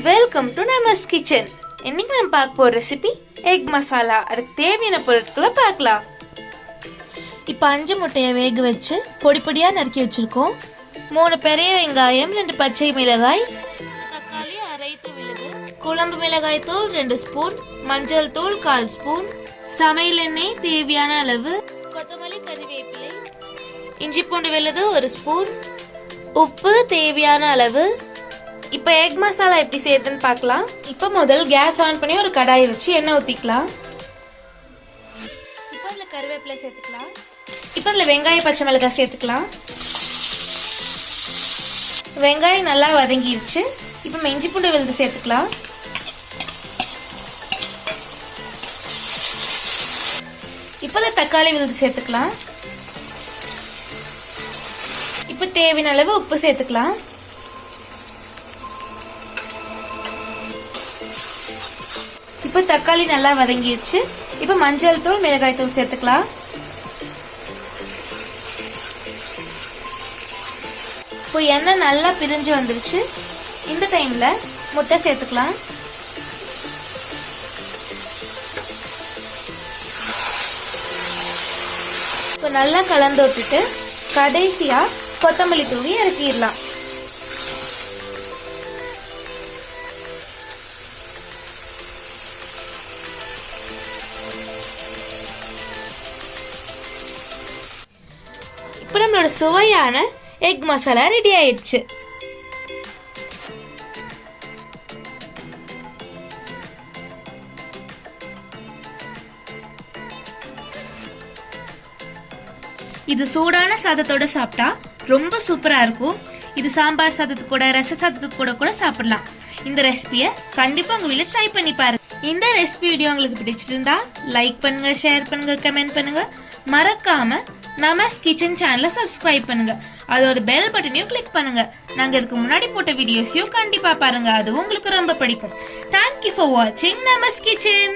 Welcome to நமஸ் kitchen. இன்னைக்கு நம்ம பார்க்க போற ரெசிபி எக் மசாலா. அதுக்கு தேவையான பொருட்களை பார்க்கலாம். இப்போ 5 முட்டையை வேக வச்சு பொடி பொடியா நறுக்கி வச்சிருக்கோம். 3 பெரிய வெங்காயம், 2 பச்சை மிளகாய், தக்காளி அரைத்து விழுது, குழம்பு மிளகாய் தூள் 2 ஸ்பூன், மஞ்சள் தூள் 1/4 ஸ்பூன், சமையல் எண்ணெய் தேவையான அளவு, கொத்தமல்லி கறிவேப்பிலை, இஞ்சி பூண்டு விழுது 1 ஸ்பூன், உப்பு தேவையான அளவு. இப்போ எக் மசாலா எப்படி செய்யறதுன்னு பார்க்கலாம். இப்போ முதல் கேஸ் ஆன் பண்ணி ஒரு கடாயை வச்சு எண்ணெய் ஊற்றிக்கலாம். இப்போ அதில் கருவேப்பிலை சேர்த்துக்கலாம். இப்போ அதில் வெங்காயம் பச்சை மிளகாய் சேர்த்துக்கலாம். வெங்காயம் நல்லா வதங்கிருச்சு. இப்போ இஞ்சி பூண்டு விழுது சேர்த்துக்கலாம். இப்போ அதில் தக்காளி விழுது சேர்த்துக்கலாம். இப்போ தேவையான அளவு உப்பு சேர்த்துக்கலாம். இப்போ தக்காளி நல்லா வதங்கிடுச்சு. இப்போ மஞ்சள் தூள், மிளகாய் தூள் சேர்த்துக்கலாம். இப்போ எண்ணெய் நல்லா பிரிஞ்சு வந்துருச்சு. இந்த டைம்ல முட்டை சேர்த்துக்கலாம். இப்போ நல்லா கலந்து விட்டுட்டு கடைசியா கொத்தமல்லி தூவி இறக்கிடலாம். இப்போ நம்மளோட சுவையான எக் மசாலா ரெடி ஆயிடுச்சு. இது சூடான சாதத்தோட சாப்பிட்டா ரொம்ப சூப்பரா இருக்கும். இது சாம்பார் சாதத்துக்கு கூட, ரச சாதத்துக்கு கூட கூட சாப்பிடலாம். இந்த ரெசிபியை கண்டிப்பா உங்க வீட்ல ட்ரை பண்ணி பாருங்க. இந்த ரெசிபி வீடியோ உங்களுக்கு பிடிச்சிருந்தா லைக் பண்ணுங்க, ஷேர் பண்ணுங்க, கமெண்ட் பண்ணுங்க. மறக்காம நமஸ் கிச்சன் சேனலை சப்ஸ்கிரைப் பண்ணுங்க. அதோட பெல் பட்டனையும் கிளிக் பண்ணுங்க. நாங்க இதுக்கு முன்னாடி போட்ட வீடியோஸையும் கண்டிப்பா பாருங்க. அது உங்களுக்கு ரொம்ப பிடிக்கும். தேங்க்யூ ஃபார் வாட்சிங் நமஸ் கிச்சன்.